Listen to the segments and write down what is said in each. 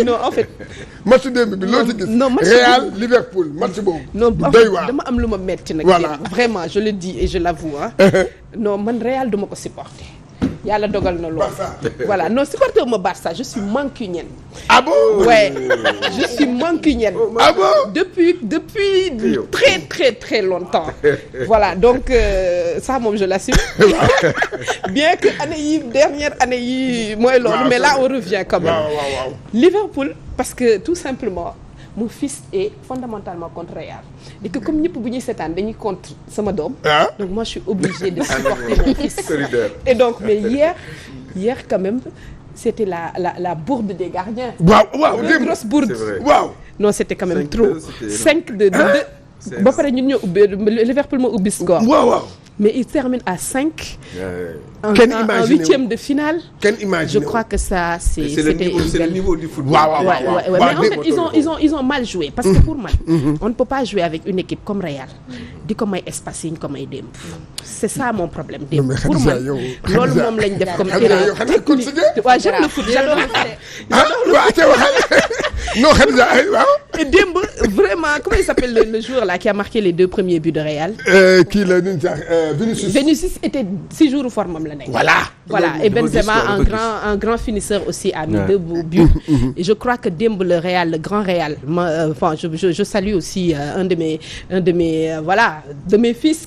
non en fait. match démb bi loo ci gis. non match Real Liverpool match boobu. non doy waar dama am lu ma metti nag. voilà vraiment je le dis et je l'avoue non man Real duma ko supporter. yàlla dogal na loolu. voilà non supporter ma Barça je suis mancunienne. ah bon. ouais je suis mancunienne. ah bon. depuis très très très longtemps. voilà donc ça moom je l'assume. bien que dernière année yi mooy loolu. mais là on revient quand même. waaw. Liverpool parce que tout simplement. mon fils est fondamentalement contre Real et que comme ñëpp bu ñuy seetaan dañuy contre sama doom. donc moi je suis obligée de supporter mon fils. et donc mais hier quand même c'était la bourde des gardiens. waaw une grosse bourde. waaw. non c'était quand même trop. 5-2 ba pare ñun ñoo ubbi Liverpool moo ubbi score. waaw. mais il termine à 5. en huitième de finale. Je crois que ça c'était le niveau du football. Ouais. Mais en fait ils ont mal joué parce que pour moi on ne peut pas jouer avec une équipe comme Real di ko may espace yi ñu ko may démb. c'est ça mon problème démb. pour man loolu moom lañ def comme terrain technique. waaw j'aime le foot j'adore le foot. non Khadija waaw. et démb vraiment comment il s'appelle le joueur là qui a marqué les 2 premiers buts de Real. kii la ñu sax Vinicius était 6 jours forme am la nekk. Voilà et Benzema un grand finisseur aussi a mis 2 buts. Et je crois que démb le Real le grand Real je salue aussi un de mes fils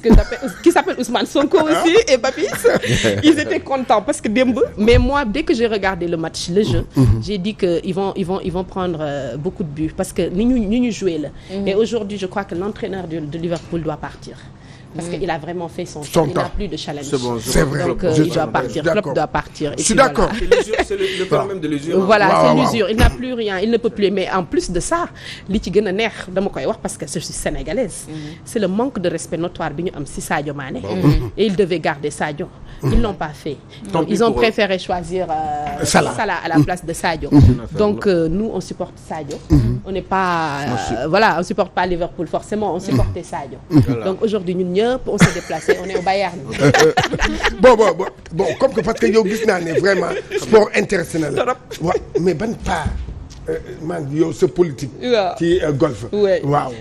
qui s'appelle Ousmane Sonko aussi et Papis. Ils étaient contents parce que démb mais moi dès que j'ai regardé le match le jeu j'ai dit que ils vont prendre beaucoup de buts parce que ni ñu joué la. Et aujourd'hui je crois que l'entraîneur de Liverpool doit partir. Parce qu'il a vraiment fait son temps. Il n'a plus de challenge. C'est vrai. Donc il doit partir. Klopp doit partir. Je suis d'accord. C'est le phénomène de l'usure. Voilà, c'est l'usure. Il n'a plus rien. Il ne peut plus. Mais en plus de ça, li ci gën a neex dama koy wax parce que je suis sénégalaise. C'est le manque de respect notoire bi ñu am ci Sadio Mané. Et ils devaient garder Sadio. Ils l'ont pas fait. Ils ont préféré choisir Salah à la place de Sadio. Donc nous on supporte Sadio. On n'est pas on supporte pas Liverpool forcément. On supportait Sadio. Donc aujourd'hui ñun on s'est déplacé on est au Bayern. bon comme que parce que yow gis naa ne vraiment sport intéressé na la. waaw mais ban part maa ngi yow sa politique. ci golf. waaw.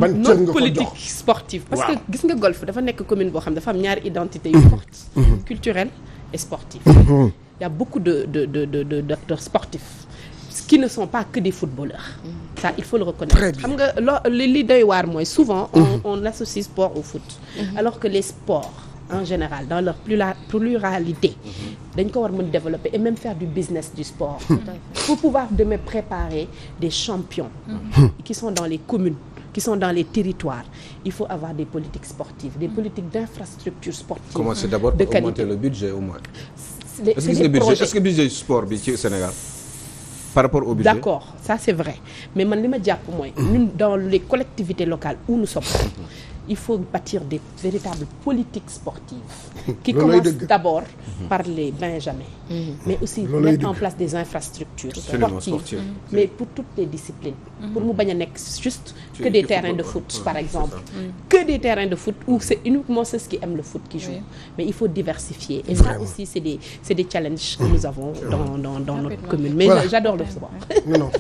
ban cër nga ko jox politique sportive. parce que gis nga golf dafa nekk commune boo xam dafa am ñaari identité yu forte. culturelle et sportive. Il y a beaucoup d'acteurs sportifs. qui ne sont pas que des footballeurs. Ça il faut le reconnaître. xam nga li doy waar mooy souvent on associe sport au foot. Alors que les sports en général dans leur pluralité dañ ko war mën développer et même faire du business du sport. Pour pouvoir demain préparer des champions qui sont dans les communes, qui sont dans les territoires. Il faut avoir des politiques sportives, des politiques d'infrastructures sportives. Commencer d'abord par augmenter le budget au moins. Est-ce que budget sport bi ci Sénégal par rapport au budget. D'accord, ça c'est vrai. Mais man li ma jàpp mooy ñun dans les collectivités locales où nous sommes, il faut bâtir des véritables politiques sportives qui commencent d'abord par les benjamins, mais aussi mettre en place des infrastructures sportives, mais pour toutes les disciplines. Pour mu bañ a nekk juste que des terrains de foot par exemple, que des terrains de foot où c'est uniquement ceux qui aiment le foot qui jouent. Mais il faut diversifier et ça aussi c'est des challenges que nous avons dans notre commune. Mais j'adore le sport. Non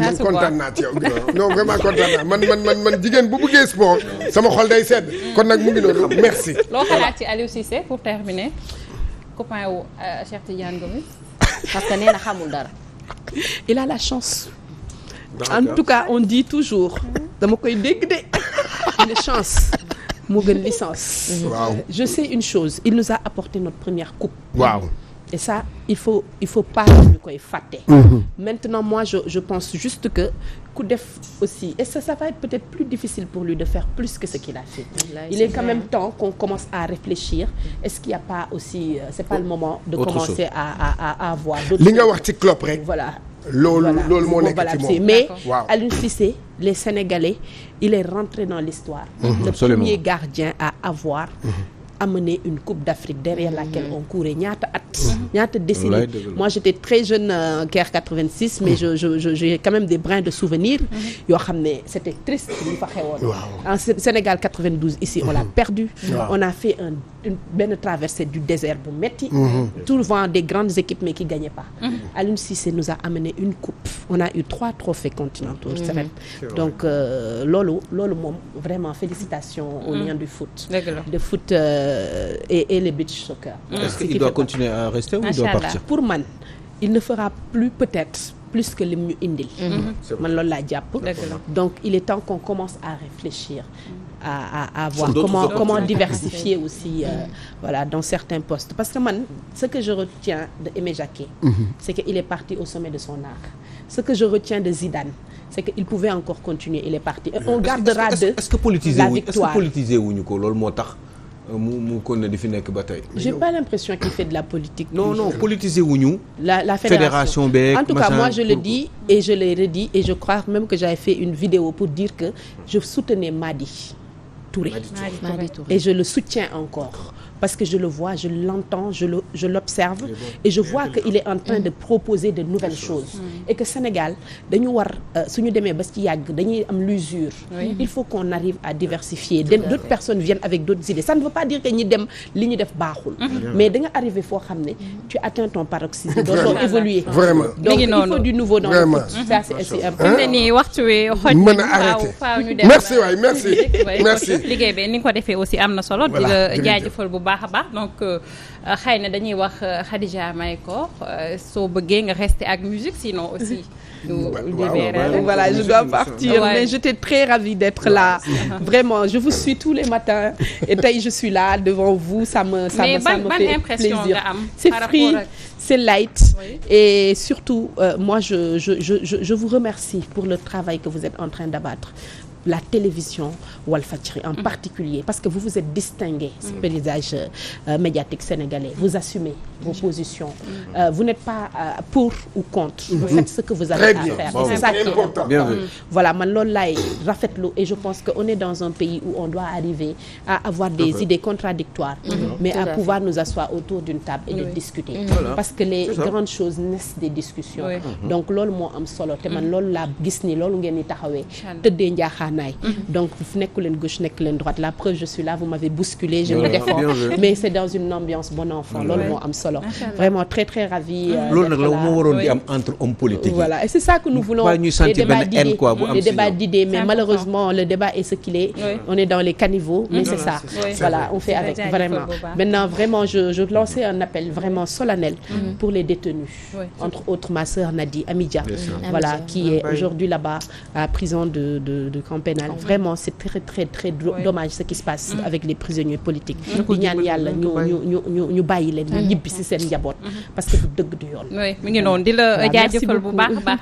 man kontaan naa ci yow. Non vraiment kontaan naa man jigéen bu bëggee sport sama xol day sedd. Kon nag mu ngi noonu merci. loo xalaat ci Aliou Cissé pour terminer copain wu Cheikh Tidiane Gomis. parce que nee na xamul dara. Il a la chance. En tout cas on dit toujours dama koy dégg de une chance moo gën licence. Waaw. Je sais une chose, il nous a apporté notre première coupe. Waaw. Et ça il faut pas ñu koy fàtte. Maintenant moi je pense juste que ku def aussi et ça va être peut-être plus difficile pour lui de faire plus que ce qu'il a fait. Il est quand même temps qu'on commence à réfléchir. Est-ce qu'il y a pas aussi c'est pas le moment de commencer à avoir d'autres. Li nga wax ci Klopp rek. Voilà. loolu moo nekk ci moom. Mais Aliou Cissé, les Sénégalais, il est rentré dans l'histoire. Le premier gardien à avoir amené une Coupe d'Afrique derrière laquelle on courait ñaata at ñaata décennies. Moi j'étais très jeune Caire 86 mais j'ai quand même des brins de souvenirs yoo xam ne c'était triste li fa xewoon. En Sénégal 92 ici on l'a perdu. On a fait benn traversée du désert bu metti. Souvent des grandes équipes mais qui gagnaient pas. Aliou Cissé nous a amené une coupe. On a eu 3 trophées continentaux. Donc loolu moom vraiment félicitations aux lions du foot. De foot et les beach soccer. Est-ce qu'il doit continuer à rester ou il doit partir? Pour man il ne fera plus que lim ñu indil. Man loolu laa jàpp. Donc il est temps qu'on commence à réfléchir à voir comment diversifier aussi voilà dans certains postes parce que man ce que je retiens de Aimé Jacquet c'est qu'il est parti au sommet de son art. Ce que je retiens de Zidane c'est qu'il pouvait encore continuer, il est parti et on gardera de la victoire. Est-ce que politiser wuñu ko loolu moo tax mu kon ne di fi nekk ba tey. J'ai pas l'impression qu'il fait de la politique. Non politiser wuñu la fédération beeg en tout cas moi je le dis et je l'ai redit et je crois même que j'avais fait une vidéo pour dire que je soutenais Madi Touré. Et je le soutiens encore parce que je le vois, je l'entends, je l'observe et je vois qu'il est en train de proposer de nouvelles choses et que Sénégal dañu war suñu demee ba ci yàgg dañuy am l'usure. Il faut qu'on arrive à diversifier. D'autres personnes viennent avec d'autres idées. Ça ne veut pas dire que ñi dem li ñu def baaxul. Mais da nga arriver foo xam ne tu atteins ton paroxysme dootoo évoluer. Vraiment. Donc il faut du nouveau dans le foot. Ça c'est important. ni waxtu wi xoj mën a arrêter. Merci waay merci. liggéey bi ni nga ko defee aussi am na solo. di la jaajëfal bu baax a baax donc xëy na dañuy wax Khadija may ko soo bëggee nga rester ak musique sinon aussi voilà je dois partir mais j'étais très ravie d'être là vraiment je vous suis tous les matins et tey je suis là devant vous ça me fait plaisir c'est free c'est light et surtout moi je vous remercie pour le travail que vous êtes en train d'abattre la télévision Walfadjri en particulier parce que vous vous êtes distingué ce paysage médiatique sénégalais vous assumez vos positions vous n'êtes pas pour ou contre vous faites ce que vous avez à faire et c'est ça qui est important voilà man loolu laay rafetlu et je pense que on est dans un pays où on doit arriver à avoir des idées contradictoires mais à pouvoir nous asseoir autour d'une table et de discuter parce que les grandes choses naissent des discussions donc loolu moo am solo te man loolu laa gis ni loolu ngeen di taxawee tëddee njaaxaan donc nekku leen gauche nekku leen droite la preuve je suis là vous m'avez bousculé je me défends mais c'est dans une ambiance bon enfant loolu moo am solo vraiment très très ravi loolu nag la moo waroon di am entre hommes politiques voilà et c'est ça que nous voulons les débats d'idées mais malheureusement le débat est ce qu'il est on est dans les caniveaux mais c'est ça voilà on fait avec vraiment maintenant vraiment je lançais un appel vraiment solennel pour les détenus entre autres ma sœur Nadi Amidia voilà qui est aujourd'hui là-bas à prison de camp pénal vraiment c'est très très très dommage ce qui se passe avec les prisonniers politiques di ñaan yàlla ñu bàyyi leen ñu ñibbi ci seen njaboot parce que du dëgg du yoon mi ngi noonu di la jaajëfal bu baax a baax